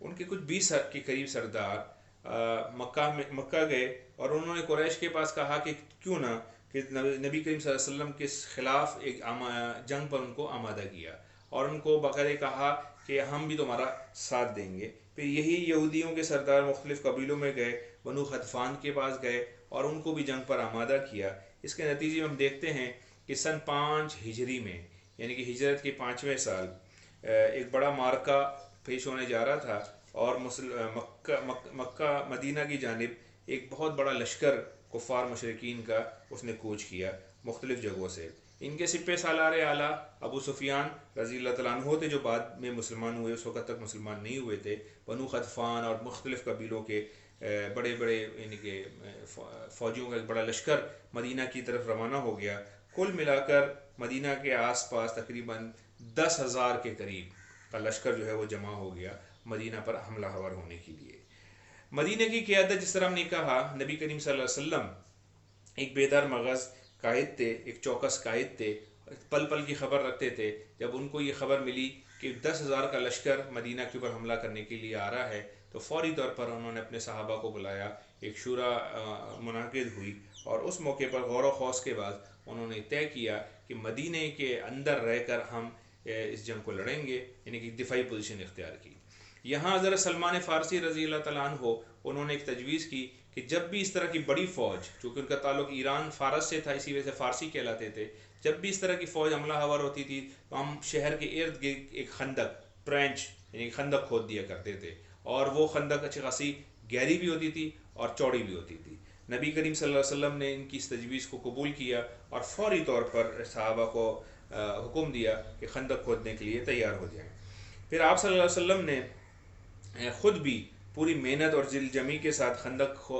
ان کے کچھ 20 کے قریب سردار مکہ گئے اور انہوں نے قریش کے پاس کہا کہ کیوں نہ کہ نبی کریم صلی اللہ علیہ وسلم کے خلاف ایک جنگ پر ان کو آمادہ کیا، اور ان کو باقاعدہ کہا کہ ہم بھی تمہارا ساتھ دیں گے۔ پھر یہی یہودیوں کے سردار مختلف قبیلوں میں گئے، بنو غطفان کے پاس گئے اور ان کو بھی جنگ پر آمادہ کیا۔ اس کے نتیجے میں ہم دیکھتے ہیں کہ سن 5 ہجری میں، یعنی کہ ہجرت کے 5ویں سال، ایک بڑا معرکہ پیش ہونے جا رہا تھا، اور مکہ مدینہ کی جانب ایک بہت بڑا لشکر کفار مشرکین کا اس نے کوچ کیا مختلف جگہوں سے۔ ان کے سپہ سالار اعلیٰ ابو سفیان رضی اللہ تعالیٰ عنہ تھے، جو بعد میں مسلمان ہوئے، اس وقت تک مسلمان نہیں ہوئے تھے۔ بنو غطفان اور مختلف قبیلوں کے بڑے بڑے یعنی کہ فوجیوں کا ایک بڑا لشکر مدینہ کی طرف روانہ ہو گیا۔ کل ملا کر مدینہ کے آس پاس تقریباً 10,000 کے قریب کا لشکر جو ہے وہ جمع ہو گیا مدینہ پر حملہ آور ہونے کے لیے۔ مدینہ کی قیادت، جس طرح ہم نے کہا، نبی کریم صلی اللہ علیہ وسلم ایک بیدار مغز قائد تھے، ایک چوکس قائد تھے، پل پل کی خبر رکھتے تھے۔ جب ان کو یہ خبر ملی کہ 10,000 کا لشکر مدینہ کے اوپر حملہ کرنے کے لیے آ رہا ہے، تو فوری طور پر انہوں نے اپنے صحابہ کو بلایا، ایک شورا منعقد ہوئی، اور اس موقع پر غور و خوض کے بعد انہوں نے طے کیا کہ مدینہ کے اندر رہ کر ہم اس جنگ کو لڑیں گے، یعنی کہ دفاعی پوزیشن اختیار کی۔ یہاں حضرت سلمان فارسی رضی اللہ تعالیٰ عنہ انہوں نے ایک تجویز کی کہ جب بھی اس طرح کی بڑی فوج، چونکہ ان کا تعلق ایران فارس سے تھا، اسی وجہ سے فارسی کہلاتے تھے، جب بھی اس طرح کی فوج حملہ آور ہوتی تھی تو ہم شہر کے ارد گرد ایک خندق، ٹرینچ یعنی خندق کھود دیا کرتے تھے، اور وہ خندق اچھی خاصی گہری بھی ہوتی تھی اور چوڑی بھی ہوتی تھی۔ نبی کریم صلی اللہ علیہ وسلم نے ان کی اس تجویز کو قبول کیا اور فوری طور پر صحابہ کو حکم دیا کہ خندق کھودنے کے لیے تیار ہو جائیں۔ پھر آپ صلی اللہ علیہ وسلم نے خود بھی پوری محنت اور دل جمی کے ساتھ خندق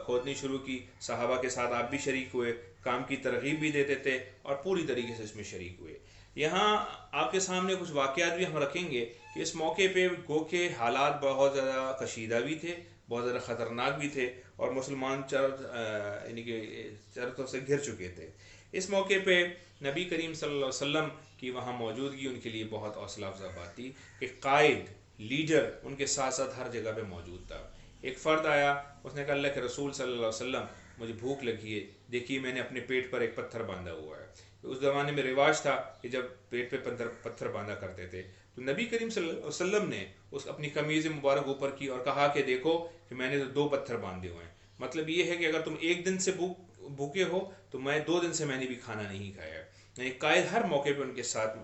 کھودنی شروع کی۔ صحابہ کے ساتھ آپ بھی شریک ہوئے، کام کی ترغیب بھی دیتے تھے اور پوری طریقے سے اس میں شریک ہوئے۔ یہاں آپ کے سامنے کچھ واقعات بھی ہم رکھیں گے کہ اس موقع پہ گو کہ حالات بہت زیادہ کشیدہ بھی تھے، بہت زیادہ خطرناک بھی تھے، اور مسلمان یعنی کہ چرتوں سے گھر چکے تھے۔ اس موقع پہ نبی کریم صلی اللہ علیہ وسلم کی وہاں موجودگی ان کے لیے بہت حوصلہ افزا بات تھی کہ قائد، لیڈر ان کے ساتھ ساتھ ہر جگہ پہ موجود تھا۔ ایک فرد آیا، اس نے کہا اللہ کے رسول صلی اللہ علیہ وسلم مجھے بھوک لگی ہے، دیکھیے میں نے اپنے پیٹ پر ایک پتھر باندھا ہوا ہے۔ اس زمانے میں رواج تھا کہ جب پیٹ پہ پتھر باندھا کرتے تھے، تو نبی کریم صلی اللہ علیہ وسلم نے اس اپنی قمیض مبارک اوپر کی اور کہا کہ دیکھو کہ میں نے تو 2 پتھر باندھے ہوئے ہیں، مطلب یہ ہے کہ اگر تم ایک دن سے بھوکے ہو تو میں 2 دن سے میں نے بھی کھانا نہیں کھایا ہے۔ یعنی قائد ہر موقع پہ ان کے ساتھ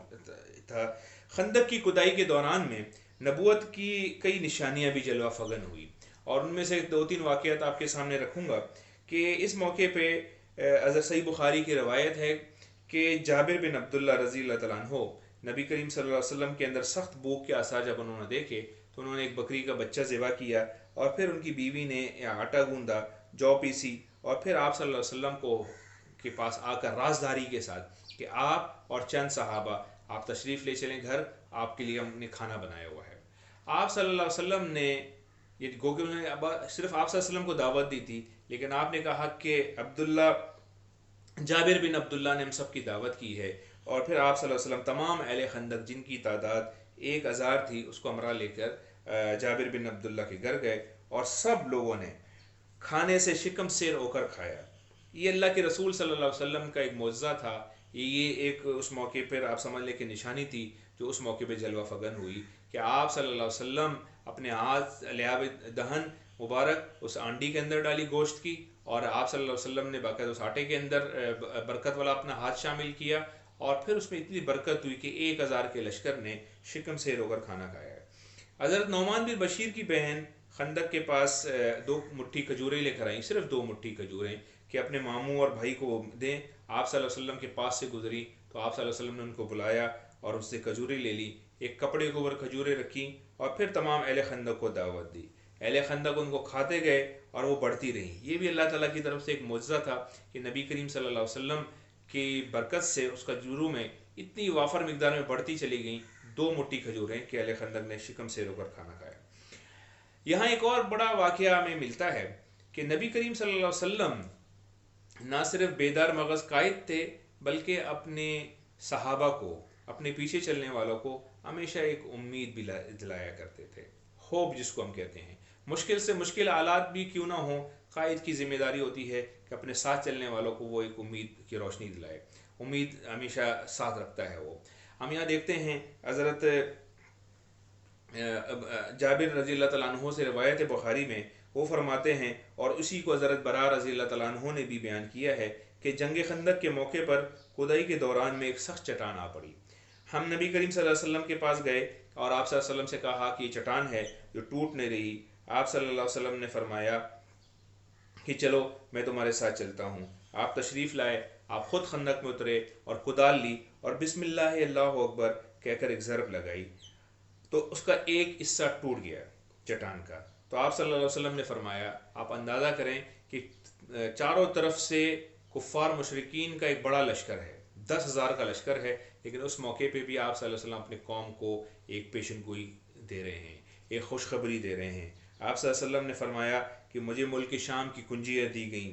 تھا۔ خندق کی کھدائی کے دوران میں نبوت کی کئی نشانیاں بھی جلوہ فگن ہوئی، اور ان میں سے 2-3 واقعات آپ کے سامنے رکھوں گا کہ اس موقع پہ حضرت صحیح بخاری کی روایت ہے کہ جابر بن عبداللہ رضی اللہ تعالیٰ عنہ نبی کریم صلی اللہ علیہ وسلم کے اندر سخت بھوک کے آثار جب انہوں نے دیکھے تو انہوں نے ایک بکری کا بچہ ذبح کیا، اور پھر ان کی بیوی نے آٹا گوندا، جو پیسی، اور پھر آپ صلی اللہ علیہ وسلم کو کے پاس آ کر رازداری کے ساتھ کہ آپ اور چند صحابہ آپ تشریف لے چلیں گھر، آپ کے لیے ہم نے کھانا بنایا ہوا ہے۔ آپ صلی اللہ علیہ وسلم نے یہ گو کہ انہوں نے صرف آپ صلی اللہ علیہ وسلم کو دعوت دی تھی، لیکن آپ نے کہا کہ جابر بن عبداللہ نے ہم سب کی دعوت کی ہے، اور پھر آپ صلی اللہ علیہ وسلم تمام اہل خندق جن کی تعداد 1,000 تھی اس کو ہمراہ لے کر جابر بن عبداللہ کے گھر گئے، اور سب لوگوں نے کھانے سے شکم سیر ہو کر کھایا۔ یہ اللہ کے رسول صلی اللہ علیہ وسلم کا ایک معجزہ تھا، یہ ایک اس موقع پر آپ سمجھ لیں کہ نشانی تھی جو اس موقع پہ جلوہ فگن ہوئی کہ آپ صلی اللہ علیہ وسلم اپنے ہاتھ لیاب دہن مبارک اس آنڈی کے اندر ڈالی گوشت کی، اور آپ صلی اللہ علیہ وسلم نے باقاعدہ اس آٹے کے اندر برکت والا اپنا ہاتھ شامل کیا، اور پھر اس میں اتنی برکت ہوئی کہ 1,000 کے لشکر نے شکم سیر ہو کر کھانا کھایا ہے۔ حضرت نعمان بن بشیر کی بہن خندق کے پاس 2 مٹھی کھجوریں لے کر آئیں، صرف 2 مٹھی کھجوریں، کہ اپنے ماموں اور بھائی کو دیں۔ آپ صلی اللہ علیہ وسلم کے پاس سے گزری تو آپ صلی اللہ علیہ وسلم نے ان کو بلایا اور اس سے کھجوریں لے لی، ایک کپڑے کے اوپر کھجوریں رکھیں، اور پھر تمام اہل خندق کو دعوت دی۔ اہل خندق ان کو کھاتے گئے اور وہ بڑھتی رہیں۔ یہ بھی اللہ تعالیٰ کی طرف سے ایک معجزہ تھا کہ نبی کریم صلی اللہ علیہ وسلم کی برکت سے اس کھجوروں میں اتنی وافر مقدار میں بڑھتی چلی گئیں، 2 مٹھی کھجوریں، کہ اہل خندق نے شکم سیر ہو کر کھانا کھایا۔ یہاں ایک اور بڑا واقعہ ہمیں ملتا ہے کہ نبی کریم صلی اللہ علیہ وسلم نہ صرف بیدار مغز قائد تھے، بلکہ اپنے صحابہ کو، اپنے پیچھے چلنے والوں کو ہمیشہ ایک امید بھی دلایا کرتے تھے، ہوپ جس کو ہم کہتے ہیں، مشکل سے مشکل حالات بھی کیوں نہ ہوں، قائد کی ذمہ داری ہوتی ہے کہ اپنے ساتھ چلنے والوں کو وہ ایک امید کی روشنی دلائے، امید ہمیشہ ساتھ رکھتا ہے وہ۔ ہم یہاں دیکھتے ہیں حضرت جابر رضی اللہ تعالیٰ عنہ سے روایت بخاری میں وہ فرماتے ہیں، اور اسی کو حضرت برا رضی اللہ تعالیٰ عنہ نے بھی بیان کیا ہے کہ جنگ خندق کے موقع پر کھدائی کے دوران میں ایک سخت چٹان آ پڑی۔ ہم نبی کریم صلی اللہ علیہ وسلم کے پاس گئے اور آپ صلی اللہ علیہ وسلم سے کہا کہ یہ چٹان ہے جو ٹوٹ نہیں رہی۔ آپ صلی اللہ علیہ وسلم نے فرمایا کہ چلو میں تمہارے ساتھ چلتا ہوں۔ آپ تشریف لائے، آپ خود خندق میں اترے اور کدال لی اور بسم اللہ اللہ اکبر کہہ کر ایک ضرب لگائی تو اس کا ایک حصہ ٹوٹ گیا چٹان کا۔ تو آپ صلی اللہ علیہ وسلم نے فرمایا، آپ اندازہ کریں کہ چاروں طرف سے کفار مشرکین کا ایک بڑا لشکر ہے، 10,000 کا لشکر ہے، لیکن اس موقع پہ بھی آپ صلی اللہ علیہ وسلم اپنی قوم کو ایک پیشن گوئی دے رہے ہیں، ایک خوشخبری دے رہے ہیں۔ آپ صلی اللہ علیہ وسلم نے فرمایا کہ مجھے ملک شام کی کنجیاں دی گئیں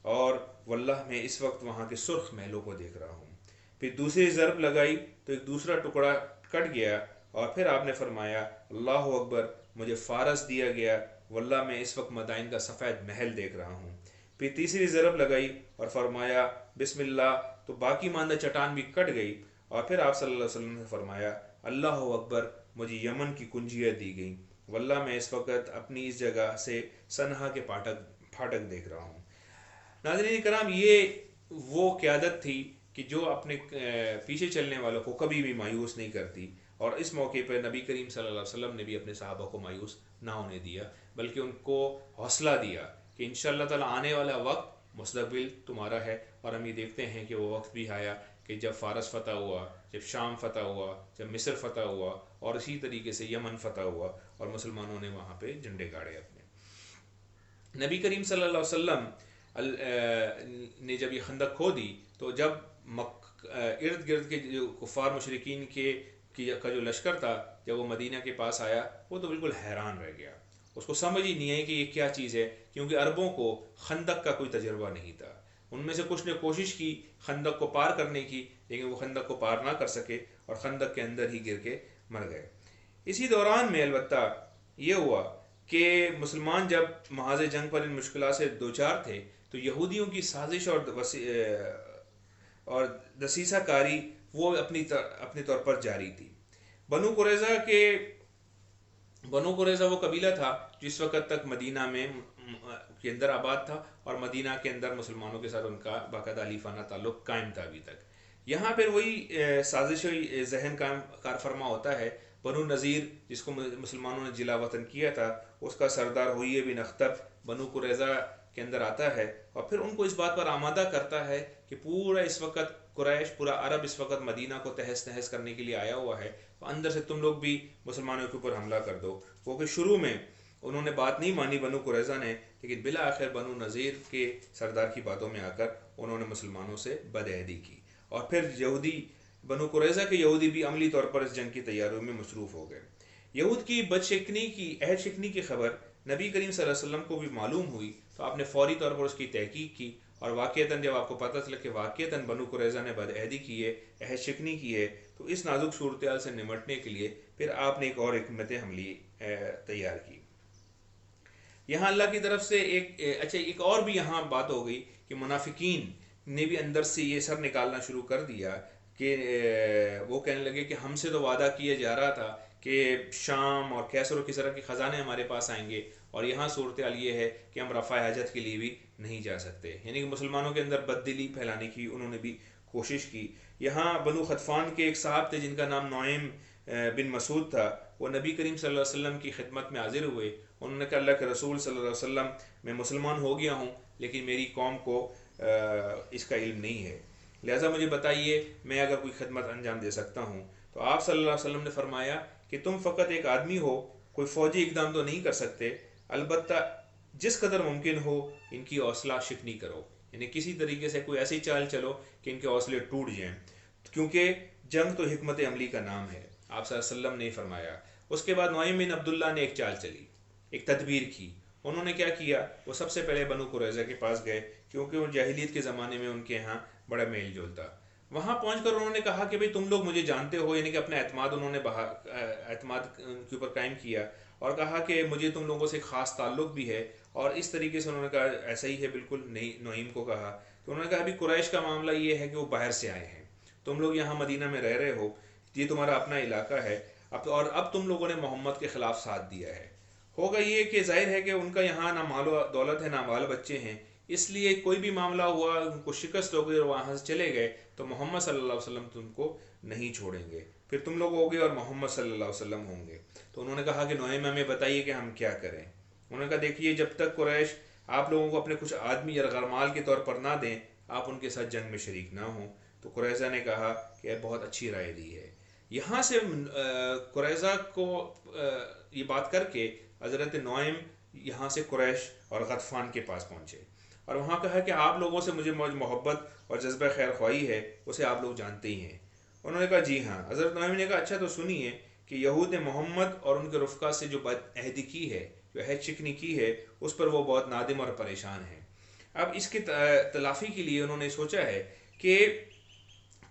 اور واللہ میں اس وقت وہاں کے سرخ محلوں کو دیکھ رہا ہوں۔ پھر دوسری ضرب لگائی تو ایک دوسرا ٹکڑا کٹ گیا اور پھر آپ نے فرمایا اللہ اکبر، مجھے فارس دیا گیا، واللہ میں اس وقت مدائن کا سفید محل دیکھ رہا ہوں۔ پھر تیسری ضرب لگائی اور فرمایا بسم اللہ، تو باقی ماندہ چٹان بھی کٹ گئی، اور پھر آپ صلی اللہ علیہ وسلم نے فرمایا اللہ اکبر، مجھے یمن کی کنجیاں دی گئیں، واللہ میں اس وقت اپنی اس جگہ سے سنہا کے پھاٹک دیکھ رہا ہوں۔ ناظرین کرام، یہ وہ قیادت تھی کہ جو اپنے پیچھے چلنے والوں کو کبھی بھی مایوس نہیں کرتی، اور اس موقع پر نبی کریم صلی اللہ علیہ وسلم نے بھی اپنے صحابہ کو مایوس نہ ہونے دیا، بلکہ ان کو حوصلہ دیا کہ انشاءاللہ تعالیٰ آنے والا وقت مستقبل تمہارا ہے۔ اور ہم یہ دیکھتے ہیں کہ وہ وقت بھی آیا کہ جب فارس فتح ہوا، جب شام فتح ہوا، جب مصر فتح ہوا، اور اسی طریقے سے یمن فتح ہوا، اور مسلمانوں نے وہاں پہ جھنڈے گاڑے اپنے۔ نبی کریم صلی اللہ علیہ وسلم نے جب یہ خندق کھو دی تو جب ارد گرد کے جو کفار مشرکین کا جو لشکر تھا، جب وہ مدینہ کے پاس آیا، وہ تو بالکل حیران رہ گیا، اس کو سمجھ ہی نہیں آئی کہ یہ کیا چیز ہے، کیونکہ عربوں کو خندق کا کوئی تجربہ نہیں تھا۔ ان میں سے کچھ نے کوشش کی خندق کو پار کرنے کی، لیکن وہ خندق کو پار نہ کر سکے اور خندق کے اندر ہی گر کے مر گئے۔ اسی دوران میں البتہ یہ ہوا کہ مسلمان جب محاذ جنگ پر ان مشکلات سے دوچار تھے تو یہودیوں کی سازش اور دسیسہ کاری وہ اپنے طور پر جاری تھی۔ بنو قریظہ وہ قبیلہ تھا جس وقت تک مدینہ میں کے اندر آباد تھا، اور مدینہ کے اندر مسلمانوں کے ساتھ ان کا باقاعدہ حلیفانہ تعلق قائم تھا ابھی تک۔ یہاں پھر وہی سازشی ذہن کار فرما ہوتا ہے۔ بنو نذیر جس کو مسلمانوں نے جلا وطن کیا تھا، اس کا سردار ہوئی بن اختب بنو قریظہ کے اندر آتا ہے، اور پھر ان کو اس بات پر آمادہ کرتا ہے کہ پورا اس وقت قریش، پورا عرب اس وقت مدینہ کو تہس نہس کرنے کے لیے آیا ہوا ہے، تو اندر سے تم لوگ بھی مسلمانوں کے اوپر حملہ کر دو۔ وہ کہ شروع میں انہوں نے بات نہیں مانی بنو قریظہ نے، لیکن بالآخر بنو نذیر کے سردار کی باتوں میں آ کر انہوں نے مسلمانوں سے بدعہدی کی، اور پھر یہودی بنو قریظہ کے یہودی بھی عملی طور پر اس جنگ کی تیاریوں میں مصروف ہو گئے۔ یہود کی عہد شکنی کی خبر نبی کریم صلی اللہ علیہ وسلم کو بھی معلوم ہوئی تو آپ نے فوری طور پر اس کی تحقیق کی، اور واقعتاً جب آپ کو پتہ چلا کہ واقعتاً بنو قریظہ نے بدعہدی کی ہے، عہد شکنی کی ہے، تو اس نازک صورتحال سے نمٹنے کے لیے پھر آپ نے ایک اور حکمت عملی تیار کی۔ یہاں اللہ کی طرف سے ایک اور بھی یہاں بات ہو گئی کہ منافقین نے بھی اندر سے یہ سر نکالنا شروع کر دیا کہ وہ کہنے لگے کہ ہم سے تو وعدہ کیا جا رہا تھا کہ شام اور کیسر و کسرا کے خزانے ہمارے پاس آئیں گے، اور یہاں صورتحال یہ ہے کہ ہم رفع حاجت کے لیے بھی نہیں جا سکتے، یعنی کہ مسلمانوں کے اندر بددلی پھیلانے کی انہوں نے بھی کوشش کی۔ یہاں بنو خطفان کے ایک صاحب تھے جن کا نام نعیم بن مسعود تھا، وہ نبی کریم صلی اللہ علیہ وسلم کی خدمت میں حاضر ہوئے۔ انہوں نے کہا اللہ کے رسول صلی اللہ علیہ وسلم، میں مسلمان ہو گیا ہوں لیکن میری قوم کو اس کا علم نہیں ہے، لہٰذا مجھے بتائیے میں اگر کوئی خدمت انجام دے سکتا ہوں۔ تو آپ صلی اللہ علیہ وسلم نے فرمایا کہ تم فقط ایک آدمی ہو، کوئی فوجی اقدام تو نہیں کر سکتے، البتہ جس قدر ممکن ہو ان کی حوصلہ شکنی کرو، یعنی کسی طریقے سے کوئی ایسی چال چلو کہ ان کے حوصلے ٹوٹ جائیں، کیونکہ جنگ تو حکمت عملی کا نام ہے، آپ صلی اللہ علیہ وسلم نے فرمایا۔ اس کے بعد نعیم بن عبداللہ نے ایک چال چلی، ایک تدبیر کی۔ انہوں نے کیا کیا، وہ سب سے پہلے بنو قریظہ کے پاس گئے، کیونکہ وہ جاہلیت کے زمانے میں ان کے ہاں بڑا میل جول تھا۔ وہاں پہنچ کر انہوں نے کہا کہ بھئی تم لوگ مجھے جانتے ہو، یعنی کہ اپنا اعتماد انہوں نے اعتماد کے اوپر قائم کیا، اور کہا کہ مجھے تم لوگوں سے خاص تعلق بھی ہے، اور اس طریقے سے انہوں نے کہا ایسا ہی ہے بالکل، نعیم کو کہا تو انہوں نے کہا ابھی قریش کا معاملہ یہ ہے کہ وہ باہر سے آئے ہیں، تم لوگ یہاں مدینہ میں رہ رہے ہو، یہ تمہارا اپنا علاقہ ہے، اب تم لوگوں نے محمد کے خلاف ساتھ دیا ہے۔ ہوگا یہ کہ ظاہر ہے کہ ان کا یہاں نہ مال و دولت ہے نہ بال بچے ہیں، اس لیے کوئی بھی معاملہ ہوا ان کو شکست ہو گئی اور وہاں سے چلے گئے تو محمد صلی اللہ علیہ وسلم تم کو نہیں چھوڑیں گے، پھر تم لوگ ہوگے اور محمد صلی اللہ علیہ وسلم ہوں گے۔ تو انہوں نے کہا کہ نعیم ہمیں بتائیے کہ ہم کیا کریں۔ انہوں نے کہا دیکھیے جب تک قریش آپ لوگوں کو اپنے کچھ آدمی یا غرمال کے طور پر نہ دیں آپ ان کے ساتھ جنگ میں شریک نہ ہوں۔ تو قریظہ نے کہا کہ بہت اچھی رائے دی ہے۔ یہاں سے قریظہ کو یہ بات کر کے حضرت نعیم یہاں سے قریش اور غطفان کے پاس پہنچے اور وہاں کہا کہ آپ لوگوں سے مجھے محبت اور جذبہ خیر خواہی ہے، اسے آپ لوگ جانتے ہی ہیں۔ انہوں نے کہا جی ہاں۔ حضرت نعیم نے کہا اچھا تو سنیے کہ یہود نے محمد اور ان کے رفقا سے جو بد عہدی کی ہے، جو عہد شکنی کی ہے، اس پر وہ بہت نادم اور پریشان ہیں۔ اب اس کی تلافی کے لیے انہوں نے سوچا ہے کہ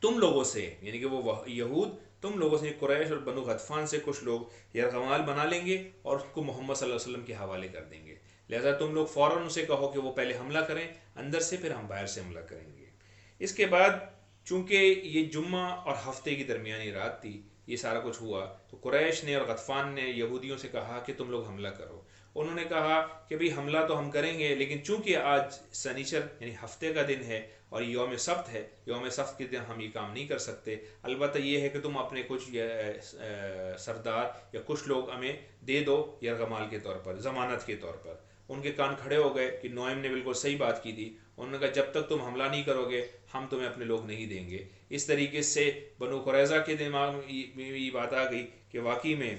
تم لوگوں سے، یعنی کہ وہ یہود تم لوگوں سے، قریش اور بنو غطفان سے کچھ لوگ یرغمال بنا لیں گے اور اس کو محمد صلی اللہ علیہ وسلم کے حوالے کر دیں گے، لہذا تم لوگ فوراً اسے کہو کہ وہ پہلے حملہ کریں اندر سے، پھر ہم باہر سے حملہ کریں گے۔ اس کے بعد چونکہ یہ جمعہ اور ہفتے کی درمیانی رات تھی، یہ سارا کچھ ہوا تو قریش نے اور غطفان نے یہودیوں سے کہا کہ تم لوگ حملہ کرو۔ انہوں نے کہا کہ بھئی حملہ تو ہم کریں گے لیکن چونکہ آج سنیچر یعنی ہفتے کا دن ہے اور یوم سبت ہے، یوم سبت کے دن ہم یہ کام نہیں کر سکتے، البتہ یہ ہے کہ تم اپنے کچھ سردار یا کچھ لوگ ہمیں دے دو یرغمال کے طور پر، ضمانت کے طور پر۔ ان کے کان کھڑے ہو گئے کہ نعیم نے بالکل صحیح بات کی تھی۔ انہوں نے کہا جب تک تم حملہ نہیں کرو گے ہم تمہیں اپنے لوگ نہیں دیں گے۔ اس طریقے سے بنو قریظہ کے دماغ میں یہ بات آ گئی کہ واقعی میں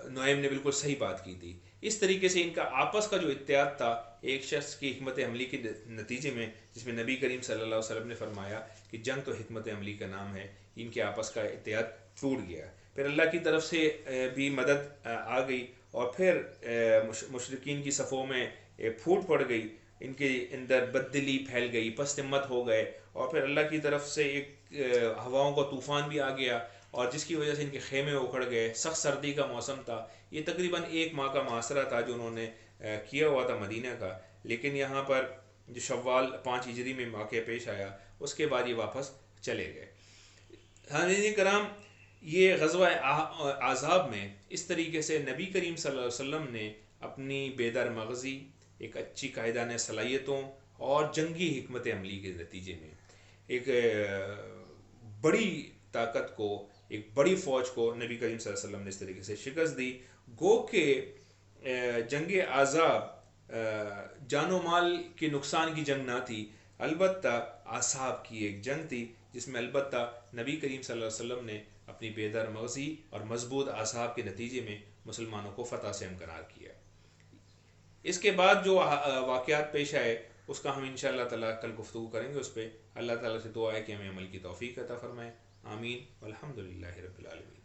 نعیم نے بالکل صحیح بات کی تھی۔ اس طریقے سے ان کا آپس کا جو اتحاد تھا ایک شخص کی حکمت عملی کے نتیجے میں، جس میں نبی کریم صلی اللہ علیہ وسلم نے فرمایا کہ جنگ تو حکمت عملی کا نام ہے، ان کے آپس کا اتحاد ٹوٹ گیا۔ پھر اللہ کی طرف سے بھی مدد آ گئی اور پھر مشرکین کی صفوں میں پھوٹ پڑ گئی، ان کے اندر بددلی پھیل گئی، پست ہمت ہو گئے، اور پھر اللہ کی طرف سے ایک ہواؤں کا طوفان بھی آ گیا اور جس کی وجہ سے ان کے خیمے اکھڑ گئے، سخت سردی کا موسم تھا۔ یہ تقریباً 1 ماہ کا محاصرہ تھا جو انہوں نے کیا ہوا تھا مدینہ کا، لیکن یہاں پر جو شوال 5 ہجری میں واقعہ پیش آیا اس کے بعد یہ واپس چلے گئے۔ حاضرین کرام، یہ غزوہ احزاب میں اس طریقے سے نبی کریم صلی اللہ علیہ وسلم نے اپنی بیدار مغزی، ایک اچھی قائدانہ صلاحیتوں اور جنگی حکمت عملی کے نتیجے میں ایک بڑی طاقت کو، ایک بڑی فوج کو نبی کریم صلی اللہ علیہ وسلم نے اس طریقے سے شکست دی۔ گو کہ جنگ احزاب جان و مال کے نقصان کی جنگ نہ تھی، البتہ اعصاب کی ایک جنگ تھی جس میں البتہ نبی کریم صلی اللہ علیہ وسلم نے اپنی بیدار مغزی اور مضبوط اعصاب کے نتیجے میں مسلمانوں کو فتح سے ہمکنار کیا۔ اس کے بعد جو واقعات پیش آئے اس کا ہم انشاءاللہ تعالیٰ کل گفتگو کریں گے۔ اس پہ اللہ تعالیٰ سے دعا ہے کہ ہمیں عمل کی توفیق عطا فرمائے۔ آمین والحمدللہ رب العالمین۔